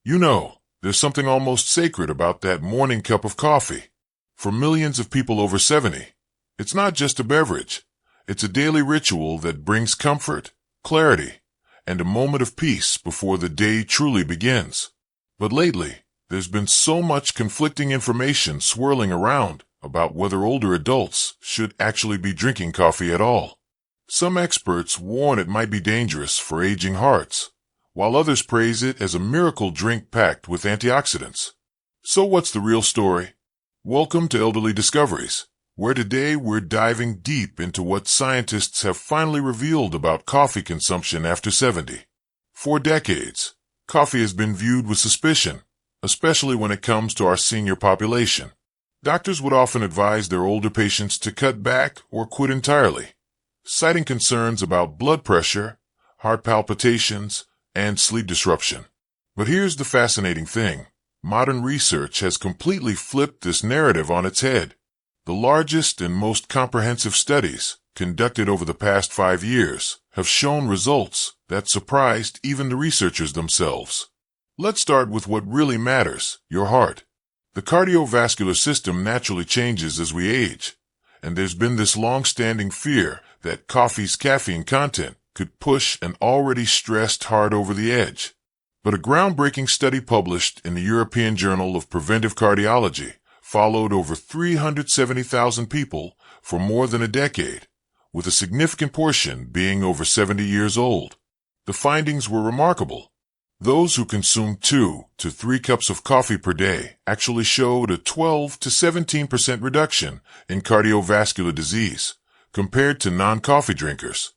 You know, there's something almost sacred about that morning cup of coffee. For millions of people over 70, it's not just a beverage. It's a daily ritual that brings comfort, clarity, and a moment of peace before the day truly begins. But lately, there's been so much conflicting information swirling around about whether older adults should actually be drinking coffee at all. Some experts warn it might be dangerous for aging hearts, while others praise it as a miracle drink packed with antioxidants. So what's the real story? Welcome to Elderly Discoveries, where today we're diving deep into what scientists have finally revealed about coffee consumption after 70. For decades, coffee has been viewed with suspicion, especially when it comes to our senior population. Doctors would often advise their older patients to cut back or quit entirely, citing concerns about blood pressure, heart palpitations, and sleep disruption. But here's the fascinating thing. Modern research has completely flipped this narrative on its head. The largest and most comprehensive studies, conducted over the past 5 years, have shown results that surprised even the researchers themselves. Let's start with what really matters, your heart. The cardiovascular system naturally changes as we age, and there's been this long-standing fear that coffee's caffeine content could push an already stressed heart over the edge. But a groundbreaking study published in the European Journal of Preventive Cardiology followed over 370,000 people for more than a decade, with a significant portion being over 70 years old. The findings were remarkable. Those who consumed 2 to 3 cups of coffee per day actually showed a 12 to 17% reduction in cardiovascular disease compared to non-coffee drinkers.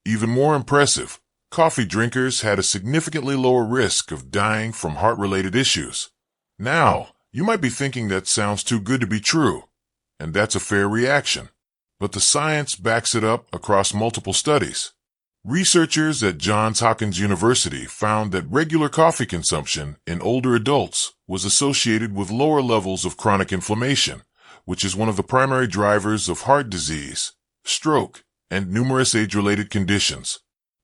Even more impressive, coffee drinkers had a significantly lower risk of dying from heart-related issues. Now, you might be thinking that sounds too good to be true, and that's a fair reaction. But the science backs it up across multiple studies. Researchers at Johns Hopkins University found that regular coffee consumption in older adults was associated with lower levels of chronic inflammation, which is one of the primary drivers of heart disease, stroke, and numerous age-related conditions.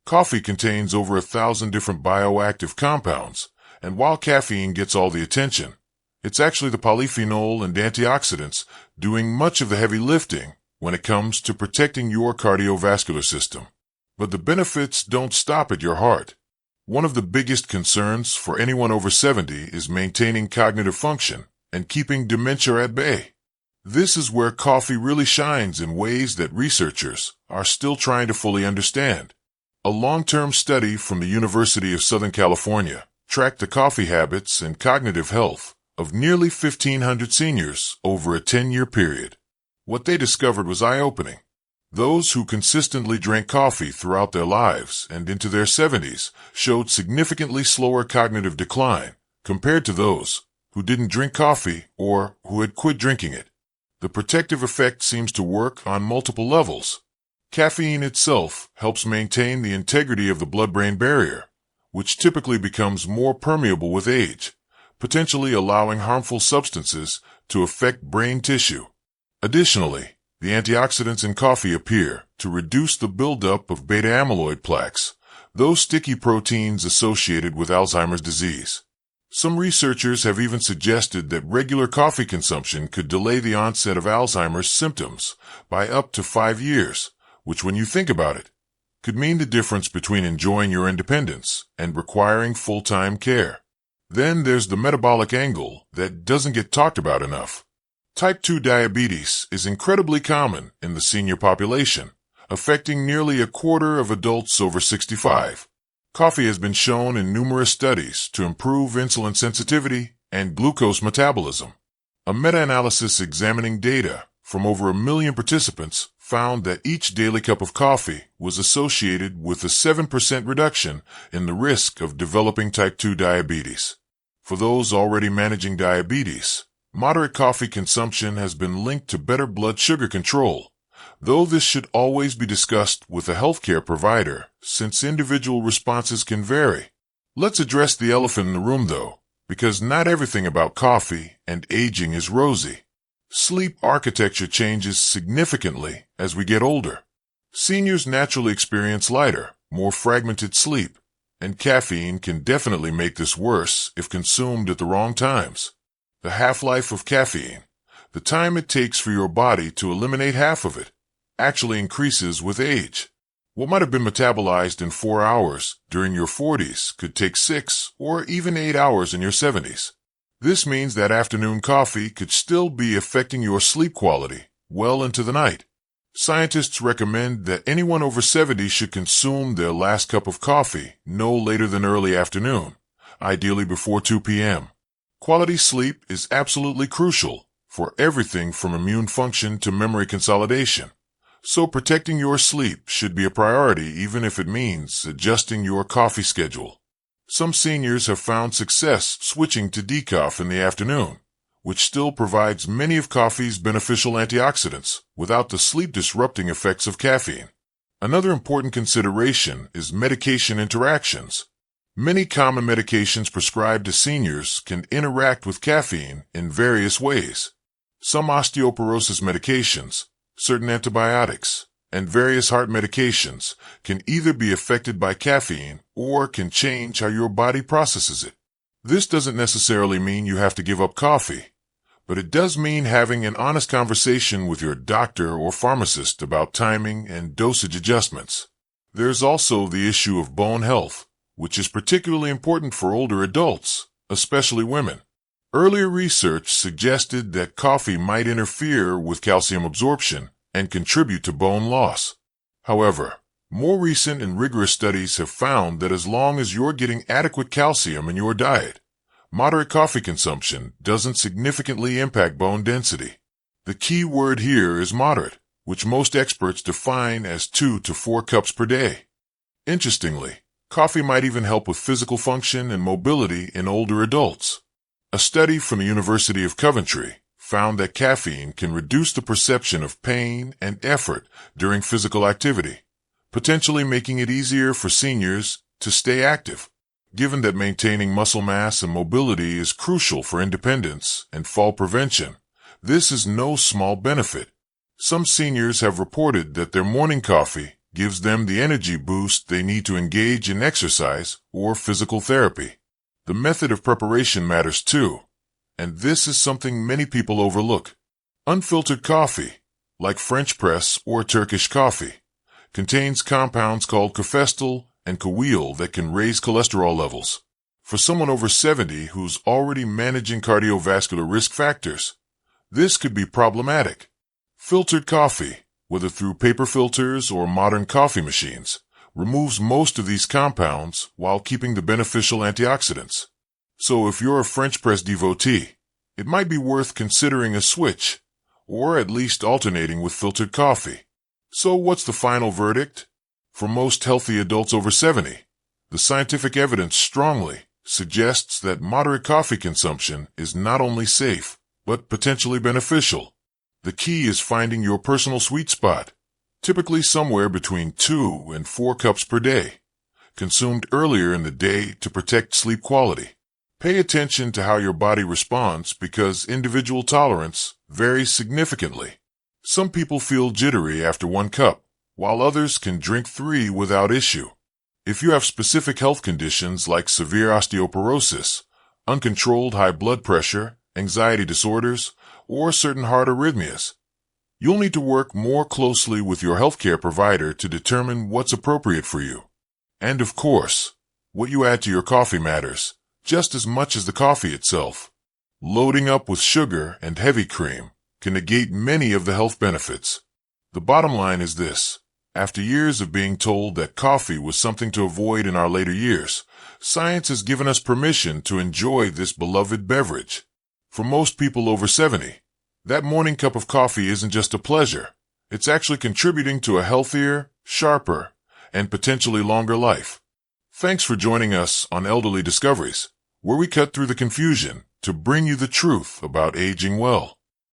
Coffee contains over 1,000 different bioactive compounds, and while caffeine gets all the attention, it's actually the polyphenol and antioxidants doing much of the heavy lifting when it comes to protecting your cardiovascular system. But the benefits don't stop at your heart. One of the biggest concerns for anyone over 70 is maintaining cognitive function and keeping dementia at bay. This is where coffee really shines in ways that researchers are still trying to fully understand. A long-term study from the University of Southern California tracked the coffee habits and cognitive health of nearly 1,500 seniors over a 10-year period. What they discovered was eye-opening. Those who consistently drank coffee throughout their lives and into their 70s showed significantly slower cognitive decline compared to those who didn't drink coffee or who had quit drinking it. The protective effect seems to work on multiple levels. Caffeine itself helps maintain the integrity of the blood-brain barrier, which typically becomes more permeable with age, potentially allowing harmful substances to affect brain tissue. Additionally, the antioxidants in coffee appear to reduce the buildup of beta-amyloid plaques, those sticky proteins associated with Alzheimer's disease. Some researchers have even suggested that regular coffee consumption could delay the onset of Alzheimer's symptoms by up to 5 years, which, when you think about it, could mean the difference between enjoying your independence and requiring full-time care. Then there's the metabolic angle that doesn't get talked about enough. Type 2 diabetes is incredibly common in the senior population, affecting nearly a quarter of adults over 65. Coffee has been shown in numerous studies to improve insulin sensitivity and glucose metabolism. A meta-analysis examining data from over 1 million participants found that each daily cup of coffee was associated with a 7% reduction in the risk of developing type 2 diabetes. For those already managing diabetes, moderate coffee consumption has been linked to better blood sugar control, though this should always be discussed with a healthcare provider since individual responses can vary. Let's address the elephant in the room, though, because not everything about coffee and aging is rosy. Sleep architecture changes significantly as we get older. Seniors naturally experience lighter, more fragmented sleep, And caffeine can definitely make this worse if consumed at the wrong times. The half-life of caffeine, the time it takes for your body to eliminate half of it, actually increases with age. What might have been metabolized in 4 hours during your 40s could take 6 or even 8 hours in your 70s. This means that afternoon coffee could still be affecting your sleep quality well into the night. Scientists recommend that anyone over 70 should consume their last cup of coffee no later than early afternoon, ideally before 2 p.m. Quality sleep is absolutely crucial for everything from immune function to memory consolidation. So protecting your sleep should be a priority even if it means adjusting your coffee schedule. Some seniors have found success switching to decaf in the afternoon, which still provides many of coffee's beneficial antioxidants without the sleep-disrupting effects of caffeine. Another important consideration is medication interactions. Many common medications prescribed to seniors can interact with caffeine in various ways. Some osteoporosis medications, certain antibiotics, and various heart medications can either be affected by caffeine or can change how your body processes it. This doesn't necessarily mean you have to give up coffee, but it does mean having an honest conversation with your doctor or pharmacist about timing and dosage adjustments. There's also the issue of bone health, which is particularly important for older adults, especially women. Earlier research suggested that coffee might interfere with calcium absorption and contribute to bone loss. However, more recent and rigorous studies have found that as long as you're getting adequate calcium in your diet, moderate coffee consumption doesn't significantly impact bone density. The key word here is moderate, which most experts define as 2 to 4 cups per day. Interestingly, coffee might even help with physical function and mobility in older adults. A study from the University of Coventry found that caffeine can reduce the perception of pain and effort during physical activity, potentially making it easier for seniors to stay active. Given that maintaining muscle mass and mobility is crucial for independence and fall prevention, this is no small benefit. Some seniors have reported that their morning coffee gives them the energy boost they need to engage in exercise or physical therapy. The method of preparation matters too, and this is something many people overlook. Unfiltered coffee, like French press or Turkish coffee, contains compounds called cafestal and kawil that can raise cholesterol levels. For someone over 70 who's already managing cardiovascular risk factors, this could be problematic. Filtered coffee, whether through paper filters or modern coffee machines, removes most of these compounds while keeping the beneficial antioxidants. So if you're a French press devotee, it might be worth considering a switch, or at least alternating with filtered coffee. So what's the final verdict? For most healthy adults over 70, the scientific evidence strongly suggests that moderate coffee consumption is not only safe, but potentially beneficial. The key is finding your personal sweet spot, typically somewhere between 2 and 4 cups per day, consumed earlier in the day to protect sleep quality. Pay attention to how your body responds because individual tolerance varies significantly. Some people feel jittery after 1 cup, while others can drink 3 without issue. If you have specific health conditions like severe osteoporosis, uncontrolled high blood pressure, anxiety disorders, or certain heart arrhythmias, you'll need to work more closely with your healthcare provider to determine what's appropriate for you. And of course, what you add to your coffee matters just as much as the coffee itself. Loading up with sugar and heavy cream can negate many of the health benefits. The bottom line is this. After years of being told that coffee was something to avoid in our later years, science has given us permission to enjoy this beloved beverage. For most people over 70, that morning cup of coffee isn't just a pleasure. It's actually contributing to a healthier, sharper, and potentially longer life. Thanks for joining us on Elderly Discoveries, where we cut through the confusion to bring you the truth about aging well.